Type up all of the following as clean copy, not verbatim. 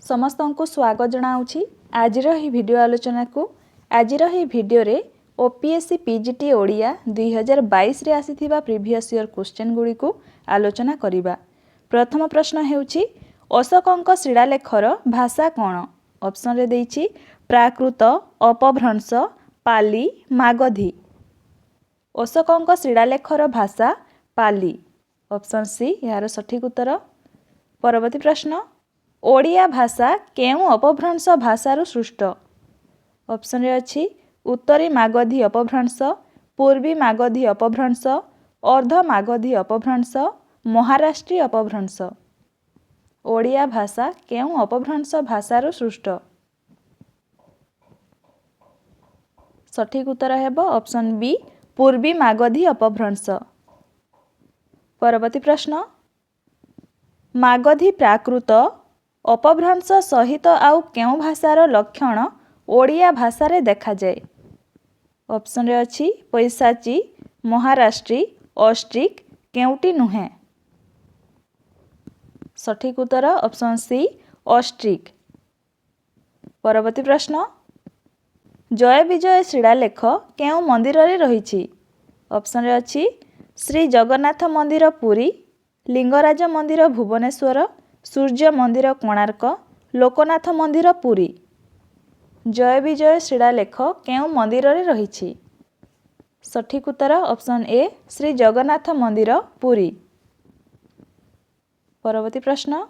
समस्त को स्वागत जनाऊँगी आज भिडियो आलोचना को। आज भिडियो रे ओपीएससी पीजीटी ओडिया 2022 रे आसीथिबा प्रीवियस ईयर क्वेश्चन गुडी को आलोचना करिबा। प्रथम प्रश्न हेउची अशोकंक शिलालेखर भाषा कौन? ऑप्शन रे देइछि प्राकृत, अपभ्रंश, पाली, मागधी। अशोकंक शिलालेखर भाषा पाली। ऑप्शन सी यार सठिक उत्तर। परवर्ती प्रश्न ओडिया भाषा केउ अपभ्रंश भाषारू सृष्ट? ऑप्शन रे अछि उत्तरी मागधी अपभ्रंश, पूर्वी मागधी अपभ्रंश, अर्ध मागधी अपभ्रंश, महाराष्ट्री अपभ्रंश। ओडिया भाषा केउ अपभ्रंश भाषारू सृष्ट? सठिक उत्तर हेबो ऑप्शन बी पूर्वी मागधी अपभ्रंश। परवर्ती प्रश्न मागधी प्राकृत अपभ्रंश सहित आउ केउ भाषार लक्षण ओडिया भाषा रे देखा जाए? ऑप्शन रे अछि पैसाची, महाराष्ट्री, ऑस्ट्रिक, केउटी नुहे। सठिक उत्तर ऑप्शन सी ऑस्ट्रिक। परवर्ती प्रश्न जय विजय शिलालेख केउ मंदिर रे रहिछि? ऑप्शन रे अछि श्री जगन्नाथ मंदिर पुरी, लिंगराज मंदिर भुवनेश्वर, सूर्य मंदिर कोणार्क, लोकनाथ मंदिर पुरी। जय विजय शिलालेख केउ मंदिर रे रहिछि? सठिक उत्तर ऑप्शन ए श्री जगन्नाथ मंदिर पुरी। परवर्ती प्रश्न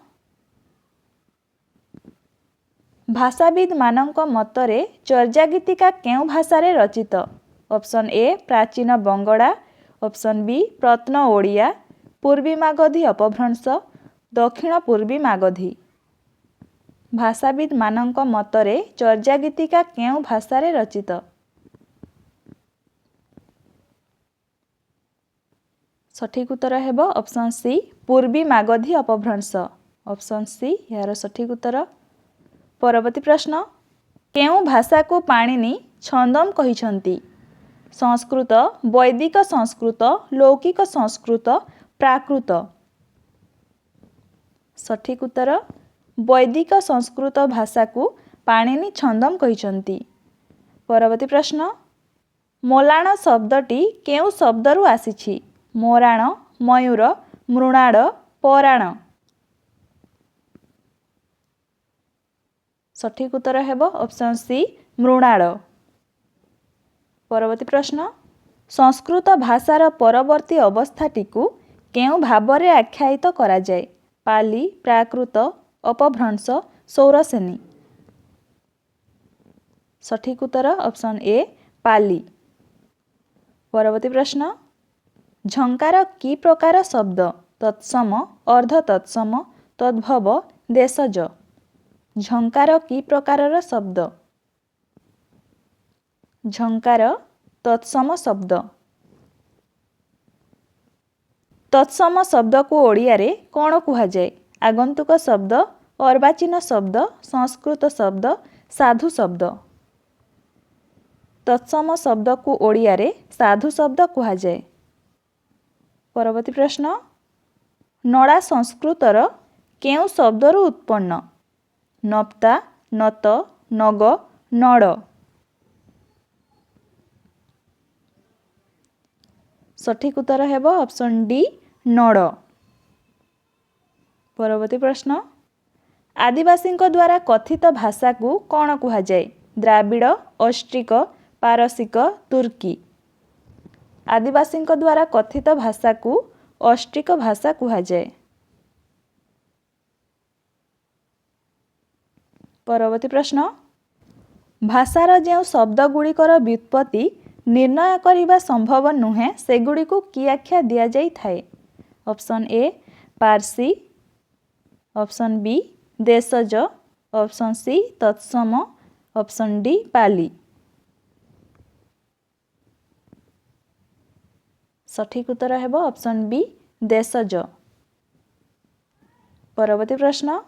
भाषाविद मानक मतरे चर्या गीतिका केउ भाषा रे रचित? ऑप्शन ए प्राचीन बंगला, ऑप्शन बी प्रत्न ओडिया, पूर्वी मागधी अपभ्रंश, दक्षिण पूर्वी मागधी। भाषाविद मानक मतरे चर्या गीतिका केउ भाषा रे रचित? सठिक उत्तर हेबो ऑप्शन सी पूर्वी मागधी अपभ्रंश। ऑप्शन सी यार सठिक उत्तर। परवर्ती प्रश्न केउ भाषा को पाणिनि छंदम कहिसंती? संस्कृत, वैदिक संस्कृत, लौकिक संस्कृत, प्राकृत। सठिक उत्तर वैदिक संस्कृत भाषा को पाणिनि छंदम कहिसंती। परवर्ती प्रश्न मोलाण शब्दटी केउ शब्दरू आसीछि? मोराण, मयूर, मृणाल, पराण। सठिक उत्तर हेबो ऑप्शन सी मृणाल। परवर्ती प्रश्न संस्कृत भाषार परवर्ती अवस्थाटी को केउ भाबरे आख्यायित करा जाए? पाली, प्राकृत, अपभ्रंश, सौरसेनी। सठिक उत्तर ऑप्शन ए पाली। परवर्ती प्रश्न झंकार की प्रकार शब्द? तत्सम, अर्ध तत्सम, तद्भव, देशज। झंकार की प्रकारर शब्द? झंकार तत्सम शब्द। तत्सम शब्द को ओडिया रे कौन कुहा जाए? आगंतुक शब्द, अर्वाचीन शब्द, संस्कृत शब्द, साधु शब्द। तत्सम शब्द को ओडिया रे साधु शब्द कुहा जाए। परवर्ती प्रश्न नड़ा संस्कृतर केउ शब्दरू उत्पन्न? नप्ता, नत, नग, नड़। सठिक उत्तर हेबो ऑप्शन डी नड़। परवर्ती प्रश्न आदिवासी द्वारा कथित भाषा को कौन कुहा जाए? द्राविड़, ऑस्ट्रिक, पारसिक, तुर्की। आदिवासी द्वारा कथित भाषा को ऑस्ट्रिक भाषा कुहा जाए। परवर्ती प्रश्न भाषार जो शब्द गुड़िकर व्युत्पत्ति निर्णय करिबा संभव नुहे सेगुड़ी को की आख्या दिया जाई थाए? ऑप्शन ए पारसी, ऑप्शन बी देशज, ऑप्शन सी तत्सम, ऑप्शन डी पाली। सठिक उत्तर हेबो ऑप्शन बी देशज। परवर्ती प्रश्न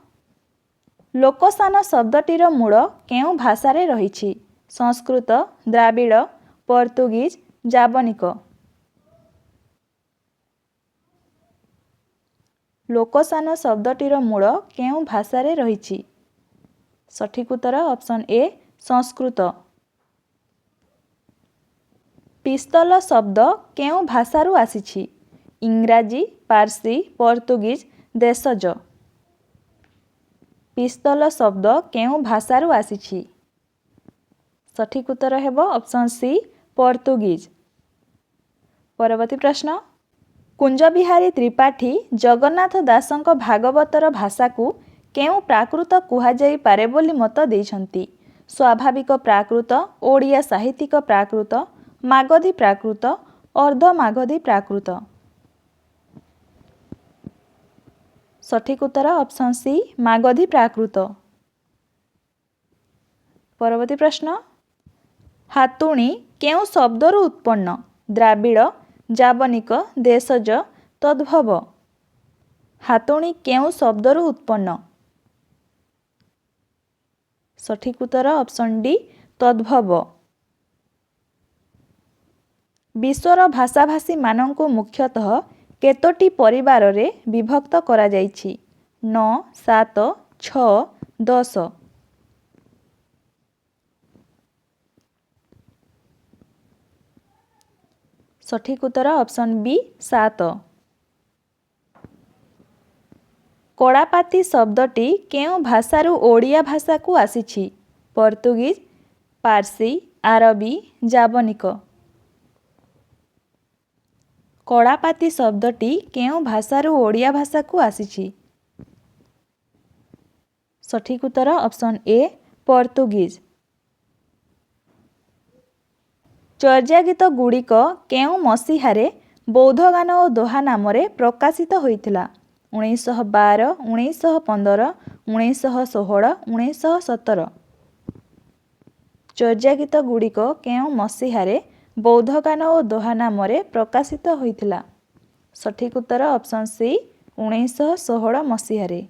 लोकसान शब्दटीर मूल केउ भाषा रे रहिछि? संस्कृत, द्राविड़, पोर्तुगीज, जावनिक। लोकसान शब्दटीर मूल केउ भाषा रे रहिछि? सठिक उत्तर ऑप्शन ए संस्कृत। पिस्तल शब्द केउ भाषारू आसीछि? इंग्राजी, पारसी, पोर्तुगीज, देशज। पिस्तल शब्द केउ भाषारू आसीछि? सठिक उत्तर हेब ऑप्शन सी पोर्तुगीज। परवर्ती प्रश्न, कुंजबिहारी त्रिपाठी जगन्नाथ दासଙ୍କ भागवतर भाषा को केउ प्राकृत कुहाଯାଇ पारे बोली मत देइछन्ति? स्वाभाविक प्राकृत, ओडिया साहित्यिक प्राकृत, मागधी प्राकृत, अर्धमागधी प्राकृत। सठिक उत्तर ऑप्शन सी मागधी प्राकृत। परवर्ती प्रश्न, हातुणी केउ शब्दरू उत्पन्न? द्राविड़, जावनिक, देशज, तद्भव। हातुणी केउ शब्दरू उत्पन्न? सठिक उत्तर ऑप्शन डी तद्भव। विश्वर भाषाभाषी मानंकु मुख्यतः केतोटी परिवार रे विभक्त करा जाइछि? 9, 7, 6, 10। सठिक उत्तर ऑप्शन बी 7। कड़ापाती शब्दटी केउ भाषारू ओडिया भाषा को आसीछि? पोर्तुगीज, पारसी, आरबी, जावनिक। कड़ापाती शब्दटी केउ भाषारू ओडिया भाषा को आसीछि? सठिक उत्तर ऑप्शन ए पोर्तुगीज। चर्या गीत गुड़िक केउ मसीहारे बौद्धगान और दोहा नाम प्रकाशित होइथिला? 1912, 1915, 1916, 1917। चर्या गीत गुड़िक केउ मसीहारे बौद्धगान और दोहा नाम प्रकाशित होइथिला? सठिक उत्तर ऑप्शन सी 1916 मसीहारे।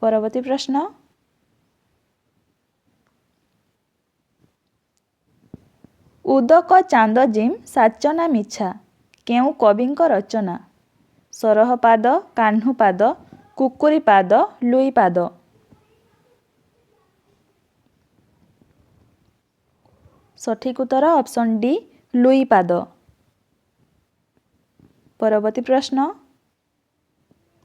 परवर्ती प्रश्न, उदक चांदजिम साचना मिछा केउ कविंक रचना? सरहपाद, कान्हुपाद, कुकुरीपाद, लुईपाद। सठिक उत्तर ऑप्शन डी लुईपाद। परवर्ती प्रश्न,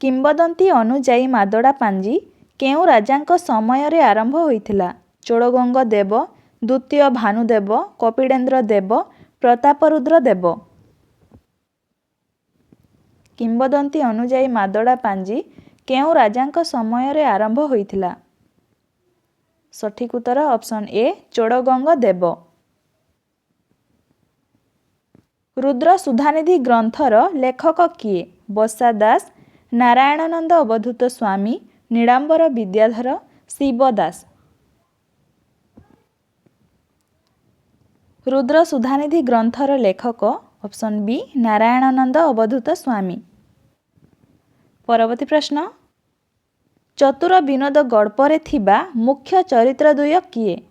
किंबदंती अनुजाई मादड़ा पांजी केउ राजांक समय रे आरंभ होइथिला? चोड़गंग देव, द्वितीय भानुदेव, कपिलेन्द्र देव, प्रतापरुद्र देव। किंबदंती अनुजाई मादड़ा पांजी केउ राजांक समय रे आरंभ होइथिला? सठिक उत्तर ऑप्शन ए चोड़गंग देव। रुद्र सुधानिधि ग्रंथर लेखक किए? बसा दास, नारायणानंद अवधूत स्वामी, नीलांबर विद्याधर, शिवदास। रुद्र सुधानिधि ग्रंथर लेखक ऑप्शन बी नारायणानंद अवधूत स्वामी। परवर्ती प्रश्न, चतुर विनोद गल्परे थिबा मुख्य चरित्र द्वय किए?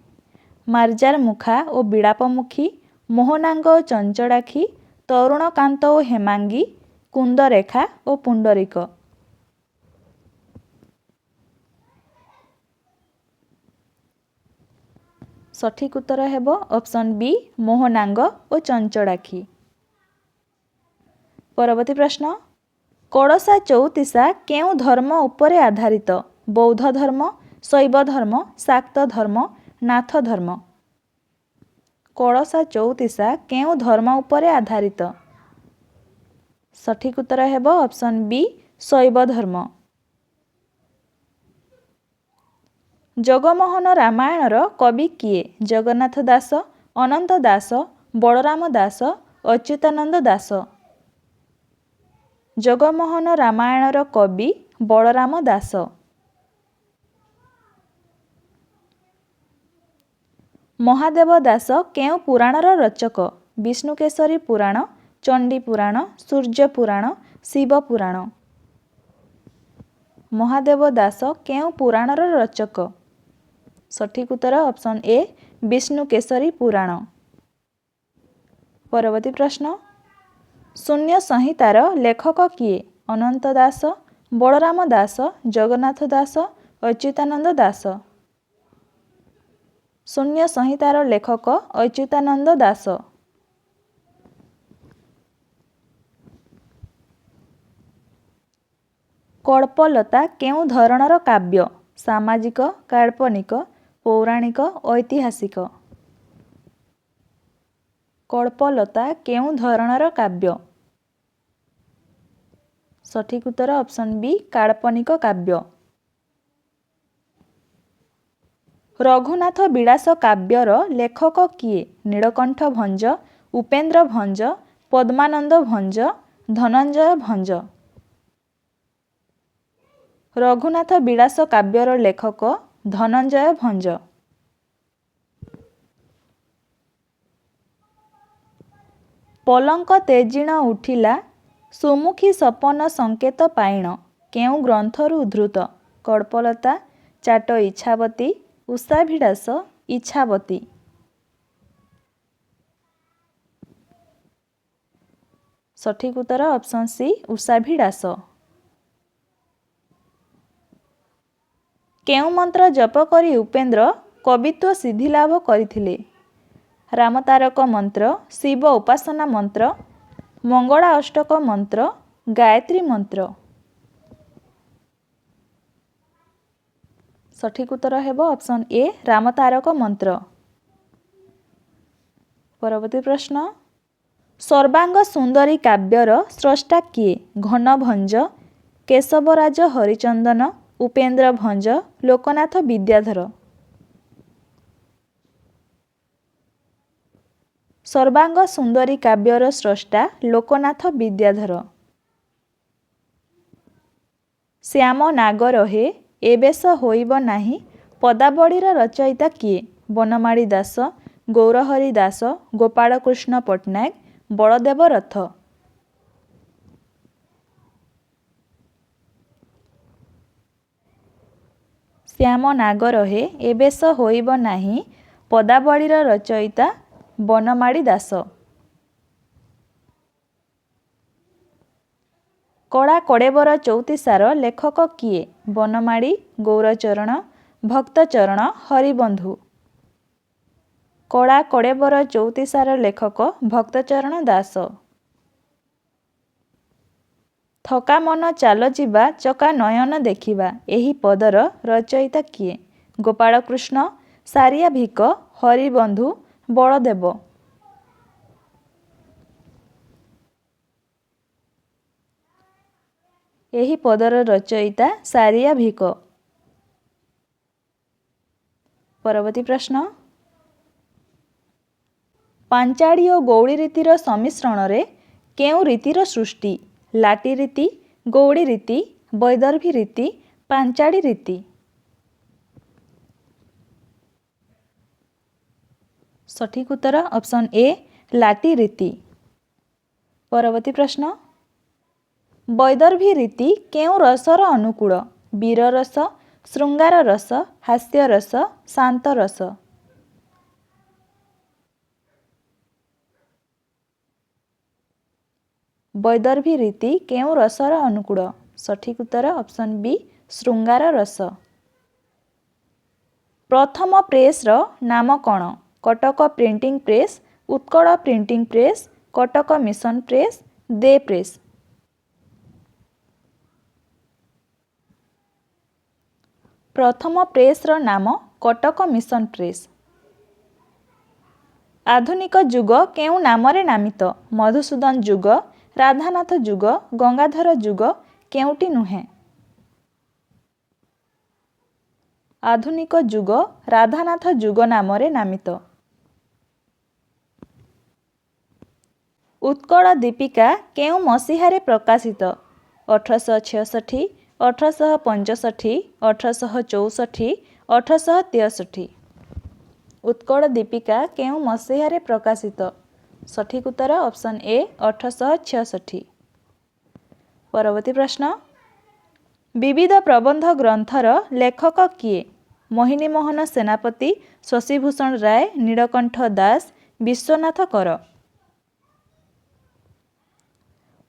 मार्जार मुखा और बिड़ापमुखी, मोहनांग और चंचड़ाखी, तरुणकांत और हेमांगी, कुंदरेखा और पुंडरीक। सठिक उत्तर हेब ऑप्शन बी मोहनांग और चंचड़ाखी। परवर्ती प्रश्न, कड़सा चौतीसा केउ धर्म उपरे आधारित? बौद्ध धर्म, शैव धर्म, शाक्त धर्म, नाथ धर्म। कड़सा चौतीसा केउ धर्म उपरे आधारित? सठिक उत्तर हेब ऑप्शन बी शैव धर्म। जगमोहन रामायणर कवि किए? जगन्नाथ दास, अनंत दास, बलराम दास, अच्युतानंद दास। जगमोहन रामायणर कवि बलराम दास। महादेव दास केउ पुराणर रचक? विष्णुकेशरी पुराण, चंडी पुराण, सूर्य पुराण, शिव पुराण। महादेव दास केउ पुराणर रचक? सठिक उत्तर ऑप्शन ए विष्णुकेशरी पुराण। परवर्ती प्रश्न, शून्य संहितार लेखक किए? अनंत दास, ବଳରାମ ଦାସ, ଜଗନ୍ନାଥ ଦାସ, ଅଚ୍ୟୁତାନନ୍ଦ ଦାସ। ଶୂନ୍ୟ ସଂହିତାର ଲେଖକ ଅଚ୍ୟୁତାନନ୍ଦ ଦାସ। କଳ୍ପଲତା କେଉଁ ଧରଣର କାବ୍ୟ? ସାମାଜିକ, କାଳ୍ପନିକ, ପୌରାଣିକ, ଐତିହାସିକ। କଳ୍ପଲତା କେଉଁ ଧରଣର କାବ୍ୟ? ସଠିକ୍ ଉତ୍ତର ଅପସନ୍ ବି କାଳ୍ପନିକ କାବ୍ୟ। ରଘୁନାଥ ବିଳାସ କାବ୍ୟର ଲେଖକ କିଏ? ନୀଳକଣ୍ଠ ଭଞ୍ଜ, ଉପେନ୍ଦ୍ର ଭଞ୍ଜ, ପଦ୍ମାନନ୍ଦ ଭଞ୍ଜ, ଧନଞ୍ଜୟ ଭଞ୍ଜ। ରଘୁନାଥ ବିଳାସ କାବ୍ୟର ଲେଖକ ଧନଞ୍ଜୟ ଭଞ୍ଜ। ପଲଙ୍କ ତେଜିଣ ଉଠିଲା, ସୁମୁଖୀ ସପନ ସଂକେତ ପାଇଣ। କେଉଁ ଗ୍ରନ୍ଥରୁ ଉଦ୍ଧୃତ? କଳ୍ପଲତା, ଚାଟ ଇଚ୍ଛାବତୀ, ଉଷାଭିଳାଷ, ଇଚ୍ଛାବତୀ। ସଠିକ୍ ଉତ୍ତର ଅପସନ୍ ସି ଉଷାଭିଳାଷ। କେଉଁ ମନ୍ତ୍ର ଜପ କରି ଉପେନ୍ଦ୍ର କବିତ୍ୱ ସିଦ୍ଧିଲାଭ କରିଥିଲେ? ରାମତାରକ ମନ୍ତ୍ର, ଶିବ ଉପାସନା ମନ୍ତ୍ର, ମଙ୍ଗଳା ଅଷ୍ଟକ ମନ୍ତ୍ର, ଗାୟତ୍ରୀ ମନ୍ତ୍ର। ସଠିକ୍ ଉତ୍ତର ହେବ ଅପସନ୍ ଏ ରାମତାରକ ମନ୍ତ୍ର। ପରବର୍ତ୍ତୀ ପ୍ରଶ୍ନ, ସର୍ବାଙ୍ଗ ସୁନ୍ଦରୀ କାବ୍ୟର ସ୍ରଷ୍ଟା କିଏ? ଘନଭଞ୍ଜ, କେଶବରାଜ ହରିଚନ୍ଦନ, ଉପେନ୍ଦ୍ର ଭଞ୍ଜ, ଲୋକନାଥ ବିଦ୍ୟାଧର। ସର୍ବାଙ୍ଗ ସୁନ୍ଦରୀ କାବ୍ୟର ସ୍ରଷ୍ଟା ଲୋକନାଥ ବିଦ୍ୟାଧର। ଶ୍ୟାମ ନାଗ ରହେ, ଏ ବେଶ ହୋଇବ ନାହିଁ, ପଦାବଳୀର ରଚୟିତା କିଏ? ବନମାଳୀ ଦାସ, ଗୌରହରି ଦାସ, ଗୋପାଳକୃଷ୍ଣ ପଟ୍ଟନାୟକ, ବଳଦେବ ରଥ। ଶ୍ୟାମ ନାଗ ରହେ, ଏ ବେଶ ହୋଇବ ନାହିଁ, ପଦାବଳୀର ରଚୟିତା ବନମାଳୀ ଦାସ। କଳା କଡ଼େବର ଚଉତିଶାର ଲେଖକ କିଏ? ବନମାଳୀ, ଗୌରଚରଣ, ଭକ୍ତଚରଣ, ହରିବନ୍ଧୁ। କଳା କଡ଼େବର ଚଉତିଶାର ଲେଖକ ଭକ୍ତଚରଣ ଦାସ। ଥକା ମନ ଚାଲ ଯିବା, ଚକା ନୟନ ଦେଖିବା, ଏହି ପଦର ରଚୟିତା କିଏ? ଗୋପାଳକୃଷ୍ଣ, ସାରିଆ ଭିକ, ହରିବନ୍ଧୁ, ବଳଦେବ। ଏହି ପଦର ରଚୟିତା ସାରିଆ ଭିକ। ପରବର୍ତ୍ତୀ ପ୍ରଶ୍ନ, ପାଞ୍ଚାଡ଼ି ଓ ଗୌଡ଼ି ରୀତିର ସମ୍ମିଶ୍ରଣରେ କେଉଁ ରୀତିର ସୃଷ୍ଟି? ଲାଟି ରୀତି, ଗୌଡ଼ି ରୀତି, ବୈଦର୍ଭୀ ରୀତି, ପାଞ୍ଚାଡ଼ି ରୀତି। ସଠିକ୍ ଉତ୍ତର ଅପସନ୍ ଏ ଲାଟି ରୀତି। ପରବର୍ତ୍ତୀ ପ୍ରଶ୍ନ, ବୈଦର୍ଭୀ ରୀତି କେଉଁ ରସର ଅନୁକୂଳ? ବୀର ରସ, ଶୃଙ୍ଗାର ରସ, ହାସ୍ୟ ରସ, ଶାନ୍ତ ରସ। ବୈଦର୍ଭୀ ରୀତି କେଉଁ ରସର ଅନୁକୂଳ? ସଠିକ୍ ଉତ୍ତର ଅପସନ୍ ବି ଶୃଙ୍ଗାର ରସ। ପ୍ରଥମ ପ୍ରେସ୍ର ନାମ କ'ଣ? Cuttack printing press, Utkal printing press, Cuttack mission press, De press. ପ୍ରଥମ ପ୍ରେସ୍ର ନାମ କଟକ ମିଶନ ପ୍ରେସ୍। ଆଧୁନିକ ଯୁଗ କେଉଁ ନାମରେ ନାମିତ? ମଧୁସୂଦନ ଯୁଗ, ରାଧାନାଥ ଯୁଗ, ଗଙ୍ଗାଧର ଯୁଗ, କେଉଁଟି ନୁହେଁ? ଆଧୁନିକ ଯୁଗ ରାଧାନାଥ ଯୁଗ ନାମରେ ନାମିତ। ଉତ୍କଳ ଦୀପିକା କେଉଁ ମସିହାରେ ପ୍ରକାଶିତ? 1866, 1865, 1864, 1863। ଉତ୍କଳ ଦୀପିକା କେଉଁ ମସିହାରେ ପ୍ରକାଶିତ? ସଠିକ୍ ଉତ୍ତର ଅପସନ୍ ଏ 1866। ପରବର୍ତ୍ତୀ ପ୍ରଶ୍ନ, ବିବିଧ ପ୍ରବନ୍ଧ ଗ୍ରନ୍ଥର ଲେଖକ କିଏ? ମୋହିନୀ ମୋହନ ସେନାପତି, ଶଶିଭୂଷଣ ରାୟ, ନୀଳକଣ୍ଠ ଦାସ, ବିଶ୍ୱନାଥ କର।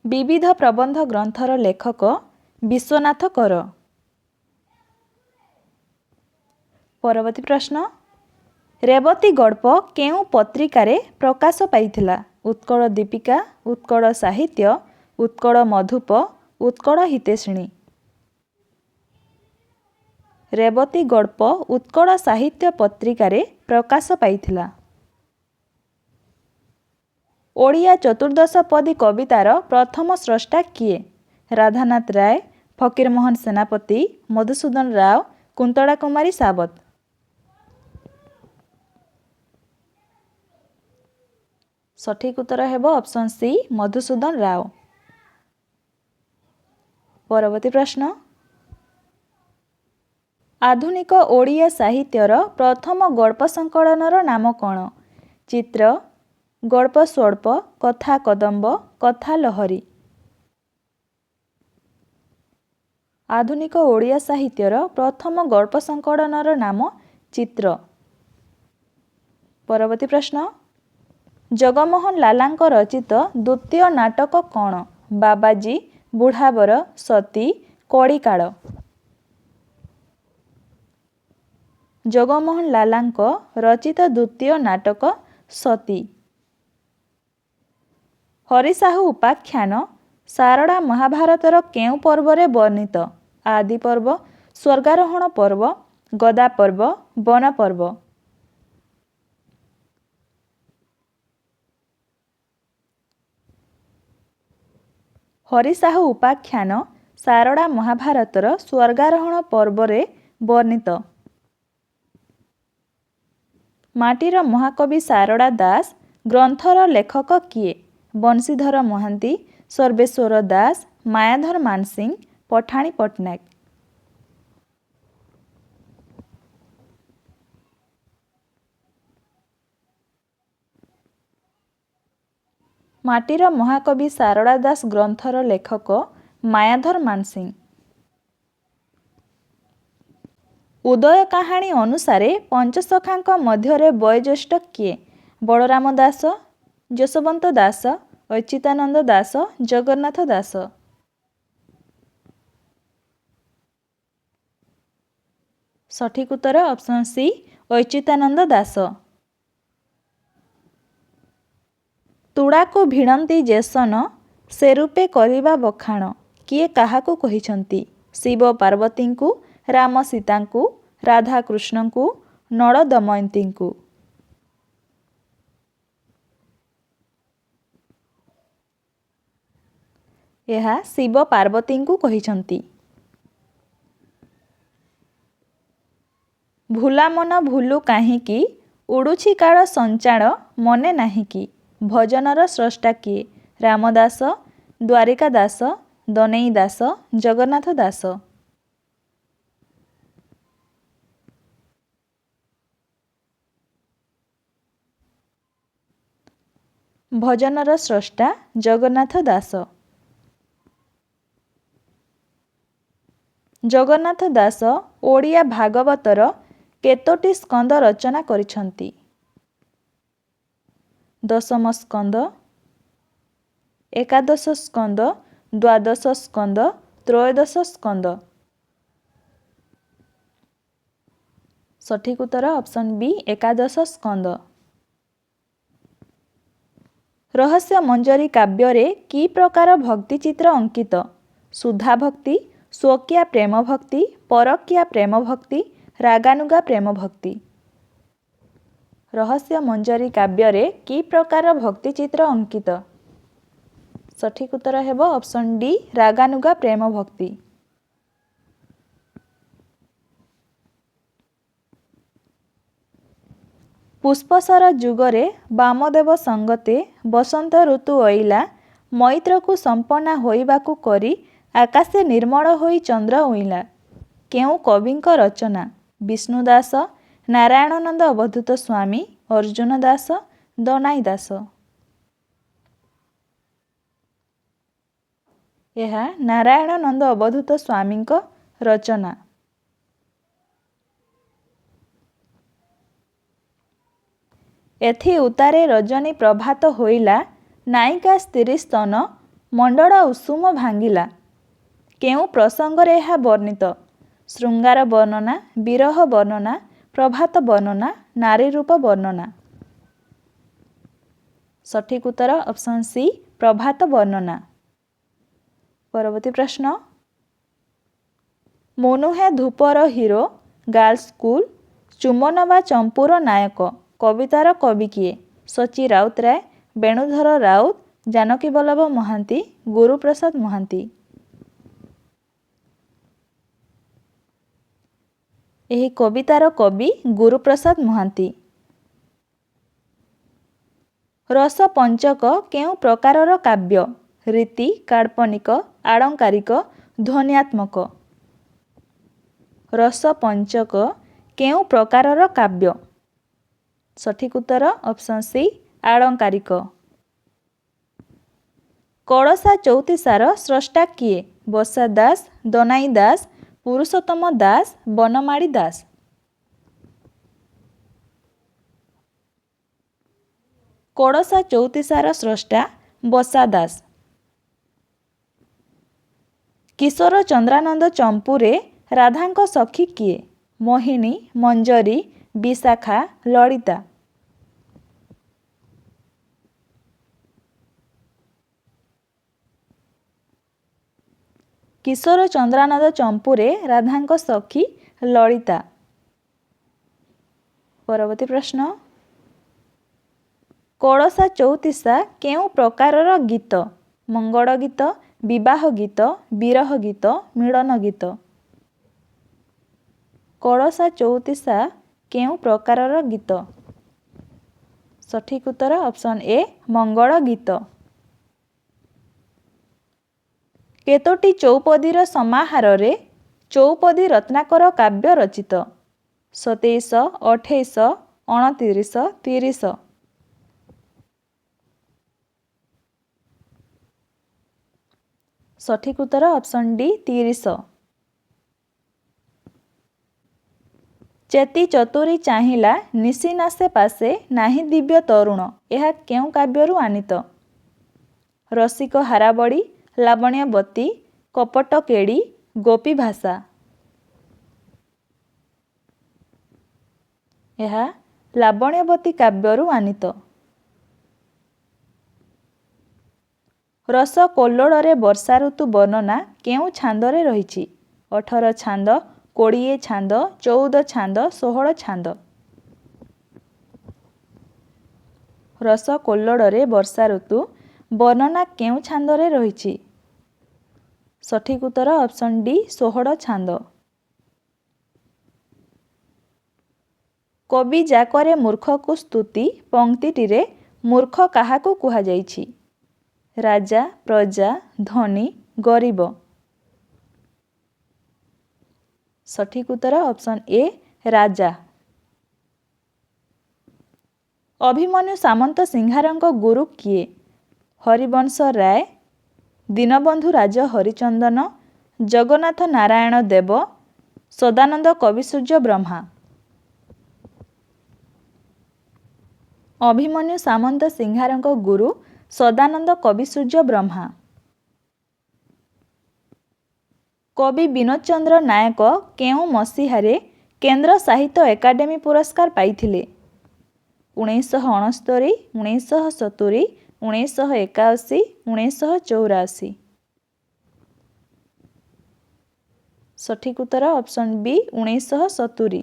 ବିବିଧ ପ୍ରବନ୍ଧ ଗ୍ରନ୍ଥର ଲେଖକ विश्वनाथ कर। परवर्ती प्रश्न रेवती गल्प केउ पत्रिकारे प्रकाश पाइथिला? उत्कल दीपिका, उत्कल साहित्य, उत्कल मधुप, उत्कल हितेशिणी। रेवती गल्प उत्कल साहित्य पत्रिकारे प्रकाश पाइथिला। ओडिया चतुर्दशपदी कवितार प्रथम स्रष्टा किए? राधानाथ राय, फकीरमोहन सेनापति, मधुसूदन राव, कुंतला कुमारी सावत। सठिक उत्तर हेब ऑप्शन सी मधुसूदन राव। परवर्ती प्रश्न आधुनिक ओडिया साहित्यर प्रथम गल्प संकलनर नाम कौन? चित्र, गल्प स्वल्प, कथा कदम्ब, कथा लहरी। आधुनिक ओडिया साहित्यर प्रथम गल्प संकलनर नाम चित्र। परवर्ती प्रश्न जगमोहन लालांक रचित द्वितीय नाटक कौन? बाबाजी, बुढ़ाबर, सती, कड़ीकाल। जगमोहन लालांक रचित द्वितीय नाटक सती। हरिसाहू उपाख्यान सारड़ा महाभारतर केउ पर्वरे वर्णित? आदि पर्व, स्वर्गारोहण पर्व, गदा पर्व, वन पर्व। हरिसाहू उपाख्यान सारड़ा महाभारतर स्वर्गारोहण पर्वरे वर्णित। माटीर महाकवि सारड़ा दास ग्रंथर लेखक किए? बंशीधर महांती, सर्वेश्वर दास, मायाधर मानसिंह, पठाणी पट्टनायक। माटीर महाकवि सारड़ा दास ग्रंथर लेखक मायाधर मानसिंह। उदय कहानी अनुसारे पंचसखांक मध्यरे वयोज्येष्ठ किए? बलराम दास, यशवंत दास, अच्युतानंद दास, जगन्नाथ दास। सठिक उत्तर ऑप्शन सी अच्युतानंद दास। तुड़ाको भिड़ंती जेसन से रूपे करिबा बखाण किए काहाकू कहिछंती? शिव पार्वती को, राम सीता को, राधा कृष्ण को, नल दमयंती को। यह शिव पार्वती को कहिछंती। भूला मन भूलु काहींकी, उड़ुछि काल संचार मने नाहीकी। भजनर स्रष्टा किए? रामदास, द्वारिका दास, दनेई दास, जगन्नाथ दास। भजनर स्रष्टा जगन्नाथ दास। जगन्नाथ दास ओडिया भागवतर केतोटी स्कंद रचना करिछंती? दशम स्कंद, एकादश स्कंद, द्वादश स्कंद, त्रयोदश स्कंद। सठिक उत्तर ऑप्शन बी एकादश स्कंद। रहस्य मंजरी काव्यरे की प्रकार भक्ति चित्र अंकित? सुधा भक्ति, स्वकीया प्रेम भक्ति, परकीया प्रेम भक्ति, रागानुगा प्रेम भक्ति। रहस्य मंजरी काव्यरे की प्रकार भक्ति चित्र अंकित? सठिक उत्तर हेब ऑप्शन डी रागानुगा प्रेम भक्ति। पुष्पसर जुगरे वामदेव संगते बसंत ऋतु अइला मैत्रकु संपन्ना होइबाकु करी आकाशे निर्मल होई चंद्र उइला केउ कविंक रचना? विष्णुदास, नारायणानंद अवधूत स्वामी, अर्जुन दास, दनाई दास। यह नारायणानंद अवधूत स्वामींक रचना। एथि उतारे रजनी प्रभात होइला नायिका स्त्री स्तन मंडल उषुम भांगिला केउं प्रसंगरे एहा वर्णित? श्रृंगार वर्णना, विरह वर्णना, प्रभात वर्णना, नारी रूप वर्णना। सठिक उत्तर ऑप्शन सी प्रभात वर्णना। परवर्ती प्रश्न, ମୁଁ ନୁହେଁ ଧୂପର ହିରୋ, ଗାର୍ଲସ ସ୍କୁଲ, ଚୁମନ ବା ଚମ୍ପୁର ନାୟକ କବିତାର କବି କିଏ? ସଚି ରାଉତରାୟ, ବେଣୁଧର ରାଉତ, ଜାନକୀ ବଲ୍ଲଭ ମହାନ୍ତି, ଗୁରୁପ୍ରସାଦ ମହାନ୍ତି। ଏହି କବିତାର କବି ଗୁରୁପ୍ରସାଦ ମହାନ୍ତି। ରସ ପଞ୍ଚକ କେଉଁ ପ୍ରକାରର କାବ୍ୟ? ରୀତି, କାଳ୍ପନିକ, ଆଳଙ୍କାରିକ, ଧ୍ୱନ୍ୟାତ୍ମକ। ରସ ପଞ୍ଚକ କେଉଁ ପ୍ରକାରର କାବ୍ୟ? ସଠିକ ଉତ୍ତର ଅପସନ୍ ସି ଆଳଙ୍କାରିକ। କଳସା ଚଉତିଶାର ସ୍ରଷ୍ଟା କିଏ? ବସା ଦାସ, ଦନାଇ ଦାସ, ପୁରୁଷୋତ୍ତମ ଦାସ, ବନମାଳୀ ଦାସ। କଳସା ଚଉତିଶାର ସ୍ରଷ୍ଟା ବସା ଦାସ। କିଶୋର ଚନ୍ଦ୍ରାନନ୍ଦ ଚମ୍ପୁରେ ରାଧାଙ୍କ ସଖୀ କିଏ? ମୋହିନୀ, ମଞ୍ଜରୀ, ବିଶାଖା, ଲଳିତା। କିଶୋର ଚନ୍ଦ୍ରାନନ୍ଦ ଚମ୍ପୁରେ ରାଧାଙ୍କ ସଖୀ ଲଳିତା। ପରବର୍ତ୍ତୀ ପ୍ରଶ୍ନ, କଳସା ଚଉତିଶା କେଉଁ ପ୍ରକାରର ଗୀତ? ମଙ୍ଗଳ ଗୀତ, ବିବାହ ଗୀତ, ବିରହ ଗୀତ, ମିଳନ ଗୀତ। କଳସା ଚଉତିଶା କେଉଁ ପ୍ରକାରର ଗୀତ? ସଠିକ ଉତ୍ତର ଅପସନ୍ ଏ ମଙ୍ଗଳ ଗୀତ। କେତୋଟି ଚୌପଦୀର ସମାହାରରେ ଚୌପଦୀ ରତ୍ନାକର କାବ୍ୟ ରଚିତ? 27, 28, 29, 30। ସଠିକ ଉତ୍ତର ଅପସନ୍ ଡି 30। ଚେତି ଚତୁରୀ ଚାହିଁଲା ନିଶି ନାସେ ପାଶେ ନାହିଁ ଦିବ୍ୟ ତରୁଣ ଏହା କେଉଁ କାବ୍ୟରୁ ଆନିତ? ରସିକ ହାରାବଳୀ, ଲାବଣ୍ୟବତୀ, କପଟ କେଡ଼ି, ଗୋପୀ ଭାଷା। ଏହା ଲାବଣ୍ୟବତୀ କାବ୍ୟରୁ ଆନିତ। ରସ କଲ୍ଲୋଳରେ ବର୍ଷା ଋତୁ ବର୍ଣ୍ଣନା କେଉଁ ଛାନ୍ଦରେ ରହିଛି? 18 ଛାନ୍ଦ, 20 ଛାନ୍ଦ, 14 ଛାନ୍ଦ, 16 ଛାନ୍ଦ। ରସ କଲ୍ଲୋଳରେ ବର୍ଷା ଋତୁ ବର୍ଣ୍ଣନା କେଉଁ ଛାନ୍ଦରେ ରହିଛି? ସଠିକ ଉତ୍ତର ଅପସନ୍ ଡି 16 ଛାନ୍ଦ। କବି ଯାକରେ ମୂର୍ଖକୁ ସ୍ତୁତି ପଂକ୍ତିଟିରେ ମୂର୍ଖ କାହାକୁ କୁହାଯାଇଛି? ରାଜା, ପ୍ରଜା, ଧନୀ, ଗରିବ। ସଠିକ ଉତ୍ତର ଅପସନ୍ ଏ ରାଜା। ଅଭିମନ୍ୟୁ ସାମନ୍ତ ସିଂହାରଙ୍କ ଗୁରୁ କିଏ? ହରିବଂଶ ରାୟ, ଦୀନବନ୍ଧୁ ରାଜ ହରିଚନ୍ଦନ, ଜଗନ୍ନାଥ ନାରାୟଣ ଦେବ, ସଦାନନ୍ଦ କବିସୂର୍ଯ୍ୟ ବ୍ରହ୍ମା। ଅଭିମନ୍ୟୁ ସାମନ୍ତ ସିଂହାରଙ୍କ ଗୁରୁ ସଦାନନ୍ଦ କବିସୂର୍ଯ୍ୟ ବ୍ରହ୍ମା। କବି ବିନୋଦ ଚନ୍ଦ୍ର ନାୟକ କେଉଁ ମସିହାରେ କେନ୍ଦ୍ର ସାହିତ୍ୟ ଏକାଡେମୀ ପୁରସ୍କାର ପାଇଥିଲେ? 1969, 1970, 1981, 1984। ସଠିକ ଉତ୍ତର ଅପସନ୍ ବି 1970।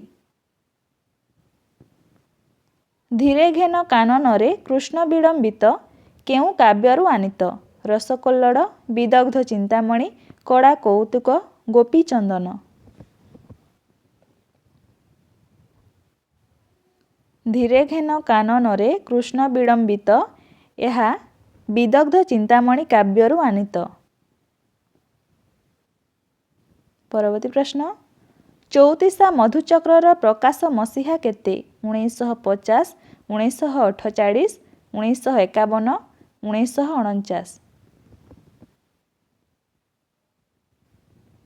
ଧୀରେ ଘେନ କାନନରେ କୃଷ୍ଣ ବିଳମ୍ବିତ କେଉଁ କାବ୍ୟରୁ ଆନିତ? ରସକଲ୍ଲୋଳ, ବିଦଗ୍ଧ ଚିନ୍ତାମଣି, କଡ଼ା କୌତୁକ, ଗୋପୀଚନ୍ଦନ। ଧୀରେ ଘେନ କାନନରେ କୃଷ୍ଣ ବିଳମ୍ବିତ ଏହା ବିଦଗ୍ଧ ଚିନ୍ତାମଣି କାବ୍ୟରୁ ଆନିତ। ପରବର୍ତ୍ତୀ ପ୍ରଶ୍ନ, ଚଉତିଶା ମଧୁଚକ୍ରର ପ୍ରକାଶ ମସିହା କେତେ? 1950, 1948, 1951, 1949।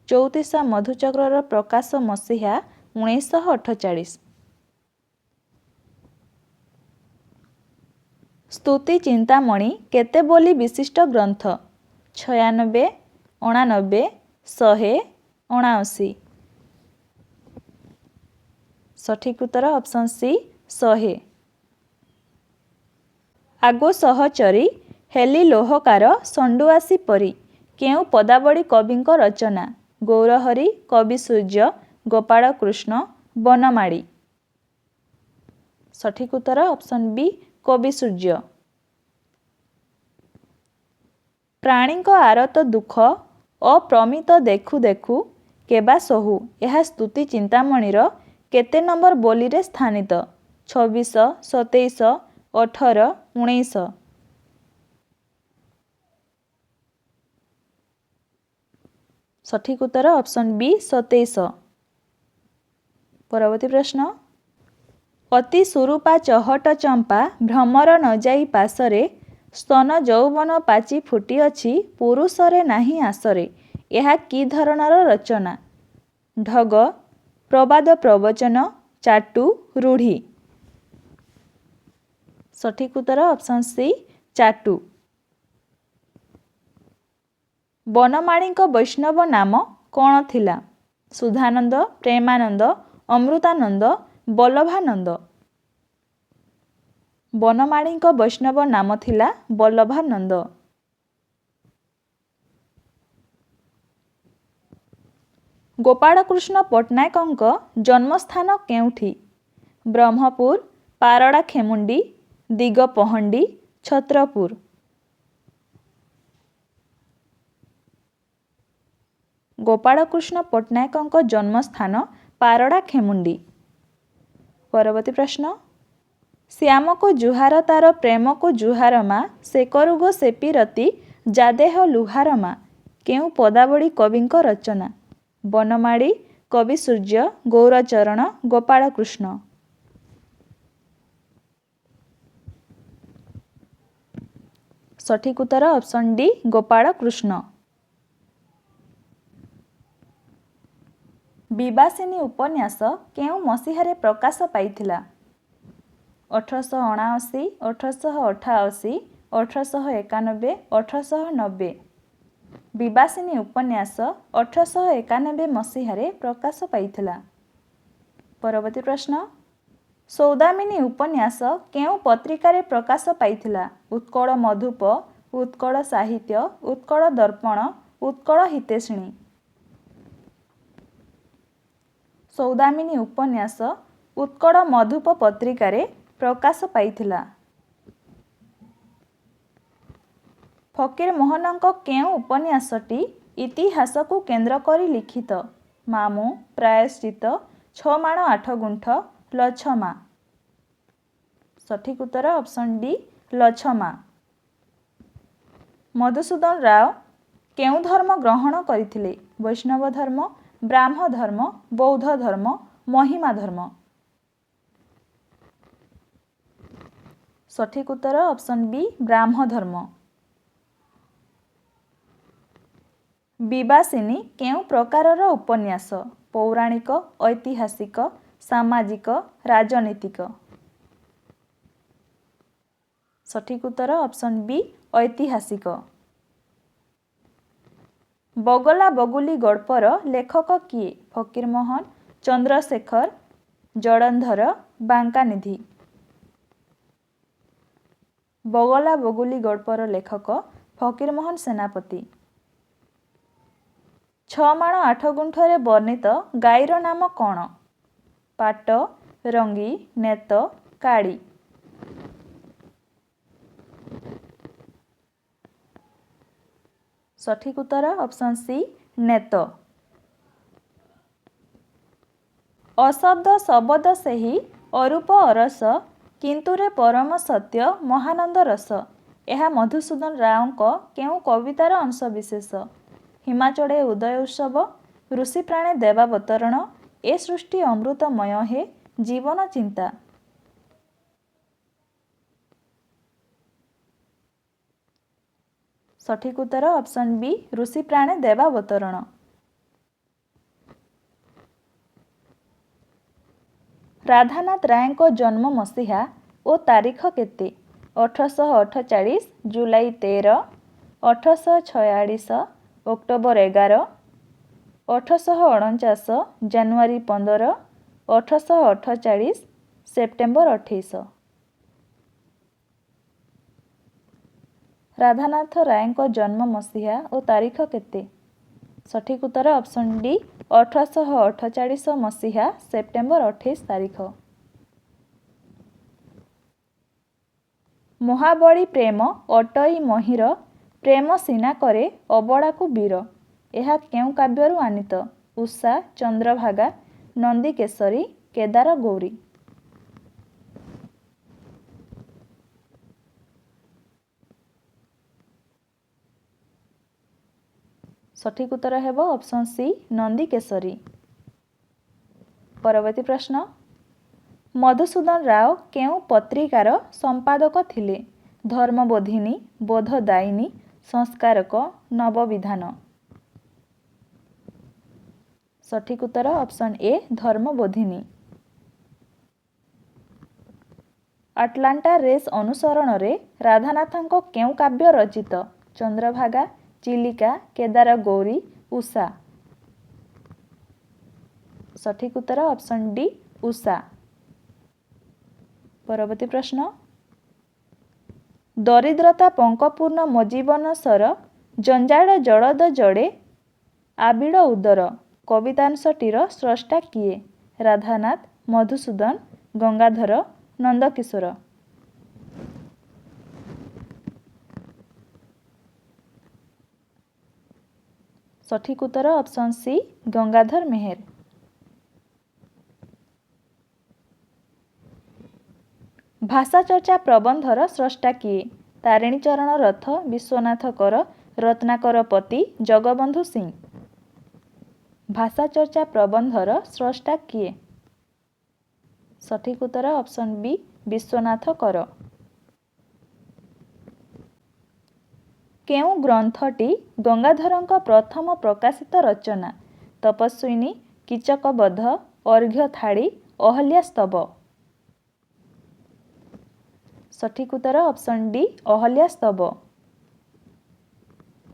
ଚଉତିଶା ମଧୁଚକ୍ରର ପ୍ରକାଶ ମସିହା 1948। ସ୍ତୁତି ଚିନ୍ତାମଣି କେତେ ବୋଲି ବିଶିଷ୍ଟ ଗ୍ରନ୍ଥ? 96, 89, 179। सठिक उत्तर ऑप्शन सी 100। आगो सहचरी हेली लोहकार षण्डुआसी परी केउ पदावली कविंक रचना? गौरहरि, कवि सूर्य, गोपाल कृष्ण, बनमाड़ी। सठिक उत्तर ऑप्शन बी कवि सूर्य। प्राणीक आरत दुख अप्रमित देखु देखु केबा सहु यह स्तुति चिंतामणिर केते नंबर बोली रे स्थानित? 26, 27, 18, 19। सठिक उत्तर ऑप्शन बी 27। परवर्ती प्रश्न अति सुरूपा चहट चंपा भ्रमर न जाई पासरे स्तन यौवन पाची फुटी अछि पुरुषरे नाही आसरे यह कि धरणर रचना? ढग, प्रबाद प्रवचन, चाटू, रूढ़ी। सठिक उत्तर ऑप्शन सी चाटू। बनमाड़ीक वैष्णव नाम कौन थिला? सुधानंद, प्रेमानंद, अमृतानंद, बल्लभानंद। बनमाड़ीक वैष्णव नाम थिला बल्लभानंद। गोपालकृष्ण पट्टनायकଙ୍କ जन्मस्थान केउठी? ब्रह्मपुर, पारड़ाखेमुंडी, दिगपहंडी, छत्रपुर। गोपालकृष्ण पट्टनायकଙ୍କ जन्मस्थान पारड़ाखेमुंडी। परवर्ती प्रश्न श्याम को जुहार तार प्रेम को जुहार मा से करुगो सेपी रति जादेह लुहार मा केउ पदावली कविंक रचना? बनमाड़ी, कवि सूर्य, गौरचरण, गोपालकृष्ण। सठिक उत्तर ऑप्शन डी गोपालकृष्ण। विवासिनी उपन्यास केउ मसीहारे प्रकाश पाइथिला? 1879, 1888, 1891, 1890। विवासिनी उपन्यास 1891 मसीहारे प्रकाश पाइथिला। परवर्ती प्रश्न सौदामिनी उपन्यास केउ पत्रिकारे प्रकाश पाइथिला? उत्कल मधुप, उत्कल साहित्य, उत्कल दर्पण, उत्कल हितेशिणी। सौदामिनी उपन्यास उत्कल मधुप पत्रिकारे प्रकाश पाइथिला। फकीर मोहनଙ୍କ केउ उपन्यासटी इतिहास को केंद्र करी लिखित? मामू, प्रायश्चित, 6 माण 8 गुंठ, लछमा। सठिक उत्तर ऑप्शन डी लछमा। मधुसूदन राव केउ धर्म ग्रहण करथिले? वैष्णव धर्म, ब्राह्म धर्म, बौद्ध धर्म, महिमा धर्म। सठिक उत्तर ऑप्शन बी ब्राह्म धर्म। विवासिनी केउ प्रकारर उपन्यास? पौराणिक, ऐतिहासिक, सामाजिक, राजनीतिक। सठिक उत्तर ऑप्शन बी ऐतिहासिक। बगला बगुली गल्पर लेखक किए? फकीरमोहन, चंद्रशेखर, जड़ंधर, बांकानिधि। बगला बगुली गल्पर लेखक फकीरमोहन सेनापति। 6 माण 8 गुंठरे वर्णित गाईर नाम कौन? पाट, रंगी, नेत, काड़ी। सठिक उत्तर ऑप्शन सी नेत। अशब्द शब्द सेही अरूप अरस किंतुरे परम सत्य महानंद रस यह मधुसूदन रावଙ୍କ केउ कवितार अंशविशेष? हिमाचले उदय उत्सव, ऋषि प्राणे देवावतरण, ए सृष्टि अमृतमय हे, जीवन चिंता। सठिक उत्तर ऑप्शन बी ऋषि प्राणे देवावतरण। राधानाथ रायଙ୍କ जन्म मसीहा ओ तारीख केते? 1848 जुलाई 13, 1846 अक्टोबर 11, 1849 ଜାନୁଆରୀ 15, 1848 ସେପ୍ଟେମ୍ବର 28। ରାଧାନାଥ ରାୟଙ୍କ ଜନ୍ମ ମସିହା ଓ ତାରିଖ କେତେ? ସଠିକ୍ ଉତ୍ତର ଅପସନ୍ ଡି 1848 ମସିହା ସେପ୍ଟେମ୍ବର 28 ତାରିଖ। ମହାବଳୀ ପ୍ରେମ ଅଟଇ ମହୀର ପ୍ରେମ ସିନା କରେ ଅବଳାକୁ ବୀର। ଏହା କେଉଁ କାବ୍ୟରୁ ଆନିତ? ଉଷା, ଚନ୍ଦ୍ରଭାଗା, ନନ୍ଦିକେଶରୀ, କେଦାର ଗୌରୀ। ସଠିକ୍ ଉତ୍ତର ହେବ ଅପସନ୍ ସି ନନ୍ଦିକେଶରୀ। ପରବର୍ତ୍ତୀ ପ୍ରଶ୍ନ, ମଧୁସୂଦନ ରାଓ କେଉଁ ପତ୍ରିକାର ସମ୍ପାଦକ ଥିଲେ? ଧର୍ମବୋଧିନୀ, ବୋଧଦାୟିନୀ, ସଂସ୍କାରକ, ନବବିଧାନ। ସଠିକ୍ ଉତ୍ତର ଅପସନ୍ ଏ ଧର୍ମବୋଧିନୀ। ଆଟଲାଣ୍ଟା ରେସ୍ ଅନୁସରଣରେ ରାଧାନାଥଙ୍କ କେଉଁ କାବ୍ୟ ରଚିତ? ଚନ୍ଦ୍ରଭାଗା, ଚିଲିକା, କେଦାର ଗୌରୀ, ଉଷା। ସଠିକ୍ ଉତ୍ତର ଅପସନ୍ ଡି ଉଷା। ପରବର୍ତ୍ତୀ ପ୍ରଶ୍ନ, ଦରିଦ୍ରତା ପଙ୍କପୂର୍ଣ୍ଣ ମୋ ଜୀବନ ସର ଜଞ୍ଜାଳ ଜଳଦ ଜଡ଼େ ଆବିଳ ଉଦର କବିତାଂଶଟିର ସ୍ରଷ୍ଟା କିଏ? ରାଧାନାଥ, ମଧୁସୂଦନ, ଗଙ୍ଗାଧର, ନନ୍ଦକିଶୋର। ସଠିକ୍ ଉତ୍ତର ଅପସନ୍ ସି ଗଙ୍ଗାଧର ମେହେର। ଭାଷାଚର୍ଚ୍ଚା ପ୍ରବନ୍ଧର ସ୍ରଷ୍ଟା କିଏ? ତାରିଣୀଚରଣ ରଥ, ବିଶ୍ୱନାଥ କର, ରତ୍ନାକର ପତି, ଜଗବନ୍ଧୁ ସିଂ। ଭାଷାଚର୍ଚ୍ଚା ପ୍ରବନ୍ଧର ସ୍ରଷ୍ଟା କିଏ? ସଠିକ୍ ଉତ୍ତର ଅପସନ୍ ବି ବିଶ୍ୱନାଥ କର। କେଉଁ ଗ୍ରନ୍ଥଟି ଗଙ୍ଗାଧରଙ୍କ ପ୍ରଥମ ପ୍ରକାଶିତ ରଚନା? ତପସ୍ୱିନୀ, କୀଚକବଧ, ଅର୍ଘ୍ୟଥାଳି, ଅହଲ୍ୟାସ୍ତବ। ସଠିକ୍ ଉତ୍ତର ଅପସନ୍ ଡି ଅହଲ୍ୟାସ୍ତବ।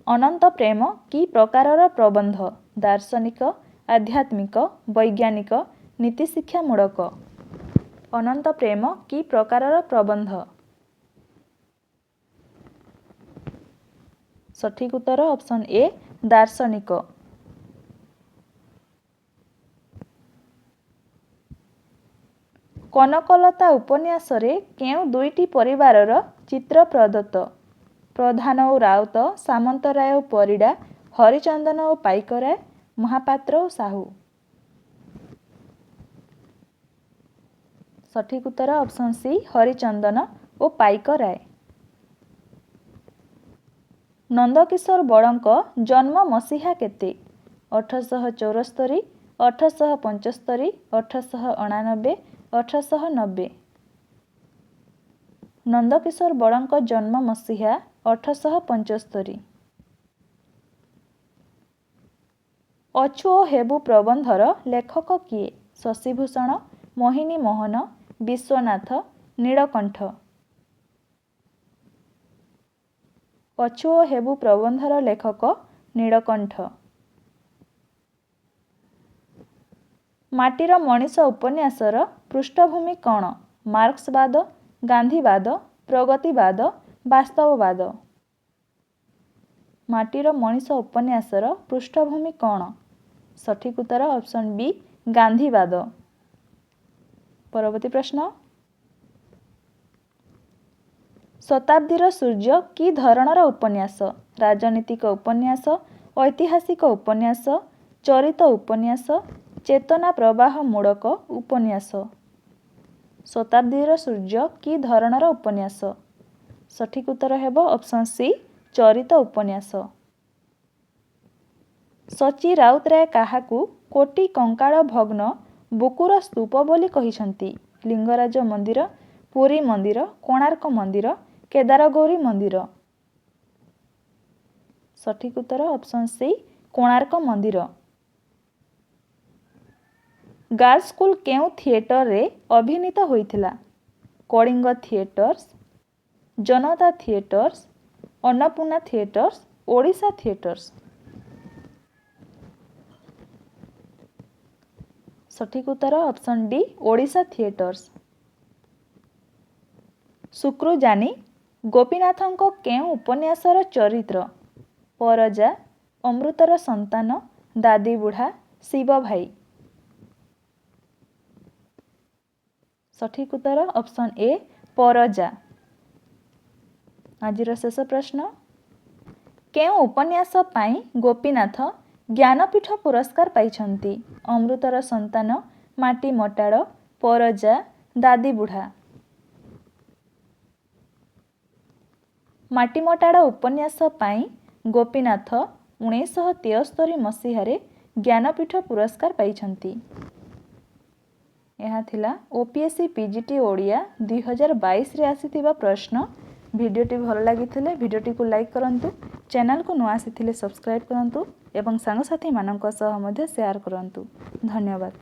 ଅନନ୍ତ ପ୍ରେମ କି ପ୍ରକାରର ପ୍ରବନ୍ଧ? ଦାର୍ଶନିକ, ଆଧ୍ୟାତ୍ମିକ, ବୈଜ୍ଞାନିକ, ନୀତିଶିକ୍ଷାମୂଳକ। ଅନନ୍ତ ପ୍ରେମ କି ପ୍ରକାରର ପ୍ରବନ୍ଧ? ସଠିକ୍ ଉତ୍ତର ଅପସନ୍ ଏ ଦାର୍ଶନିକ। କନକଲତା ଉପନ୍ୟାସରେ କେଉଁ ଦୁଇଟି ପରିବାରର ଚିତ୍ର ପ୍ରଦତ୍ତ? ପ୍ରଧାନ ଓ ରାଉତ, ସାମନ୍ତରାୟ ଓ ପରିଡ଼ା, ହରିଚନ୍ଦନ ଓ ପାଇକରାୟ, ମହାପାତ୍ର ଓ ସାହୁ। ସଠିକ୍ ଉତ୍ତର ଅପସନ୍ ସି ହରିଚନ୍ଦନ ଓ ପାଇକରାୟ। ନନ୍ଦକିଶୋର ବଳଙ୍କ ଜନ୍ମ ମସିହା କେତେ? 1874, 1875, 1889, 1890। ନନ୍ଦକିଶୋର ବଳଙ୍କ ଜନ୍ମ ମସିହା 1875। ଅଛୁ ଓ ହେବୁ ପ୍ରବନ୍ଧର ଲେଖକ କିଏ? ଶଶିଭୂଷଣ, ମୋହିନୀ ମୋହନ, ବିଶ୍ୱନାଥ, ନୀଳକଣ୍ଠ। ଅଛୁ ଓ ହେବୁ ପ୍ରବନ୍ଧର ଲେଖକ ନୀଳକଣ୍ଠ। ମାଟିର ମଣିଷ ଉପନ୍ୟାସର ପୃଷ୍ଠଭୂମି କ'ଣ? ମାର୍କ୍ସବାଦ, ଗାନ୍ଧୀବାଦ, ପ୍ରଗତିବାଦ, ବାସ୍ତବବାଦ। ମାଟିର ମଣିଷ ଉପନ୍ୟାସର ପୃଷ୍ଠଭୂମି କ'ଣ? ସଠିକ୍ ଉତ୍ତର ଅପସନ୍ ବି ଗାନ୍ଧୀବାଦ। ପରବର୍ତ୍ତୀ ପ୍ରଶ୍ନ, ଶତାବ୍ଦୀର ସୂର୍ଯ୍ୟ କି ଧରଣର ଉପନ୍ୟାସ? ରାଜନୀତିକ ଉପନ୍ୟାସ, ଐତିହାସିକ ଉପନ୍ୟାସ, ଚରିତ ଉପନ୍ୟାସ, ଚେତନା ପ୍ରବାହମୂଳକ ଉପନ୍ୟାସ। ଶତାବ୍ଦୀର ସୂର୍ଯ୍ୟ କି ଧରଣର ଉପନ୍ୟାସ? ସଠିକ୍ ଉତ୍ତର ହେବ ଅପସନ୍ ସି ଚରିତ ଉପନ୍ୟାସ। ସଚୀ ରାଉତରାୟ କାହାକୁ କୋଟି କଙ୍କାଳ ଭଗ୍ନ ବୁକୁର ସ୍ତୂପ ବୋଲି କହିଛନ୍ତି? ଲିଙ୍ଗରାଜ ମନ୍ଦିର, ପୁରୀ ମନ୍ଦିର, କୋଣାର୍କ ମନ୍ଦିର, କେଦାରଗୌରୀ ମନ୍ଦିର। ସଠିକ୍ ଉତ୍ତର ଅପସନ୍ ସି କୋଣାର୍କ ମନ୍ଦିର। ଗାର୍ଲସ୍ ସ୍କୁଲ କେଉଁ ଥିଏଟରରେ ଅଭିନୀତ ହୋଇଥିଲା? Kalinga theatres, Janata theatres, Annapurna theatres, Odisha theatres. सठिक उत्तर option D Odisha theatres. Sukrujani गोपीनाथंको केउं उपन्यासर चरित्र परजा अमृतर संतान दादी बुढ़ा शिव भाई। सठिक उत्तर ऑप्शन ए परजा। आजिर शेष प्रश्न केउं उपन्यास पाई गोपीनाथ ज्ञानपीठ पुरस्कार पाइछन्ति अमृतर संतान माटी मटाड़ परजा दादी बुढ़ा। माटी मटाड़ उपन्यास पाई गोपीनाथ 1973 मसीहारे ज्ञानपीठ पुरस्कार पाइछन्ति। यह थिला ओपीएससी पीजीटी ओडिया 2022 रे आसीथिबा प्रश्न। भिडियोटी भल लागिथिले भिडियोटी को लाइक करंतु, चैनल को नुआ आसीथिले सब्सक्राइब करंतु एवं सांगसाथी मानक सह मध्य शेयर करंतु। धन्यवाद।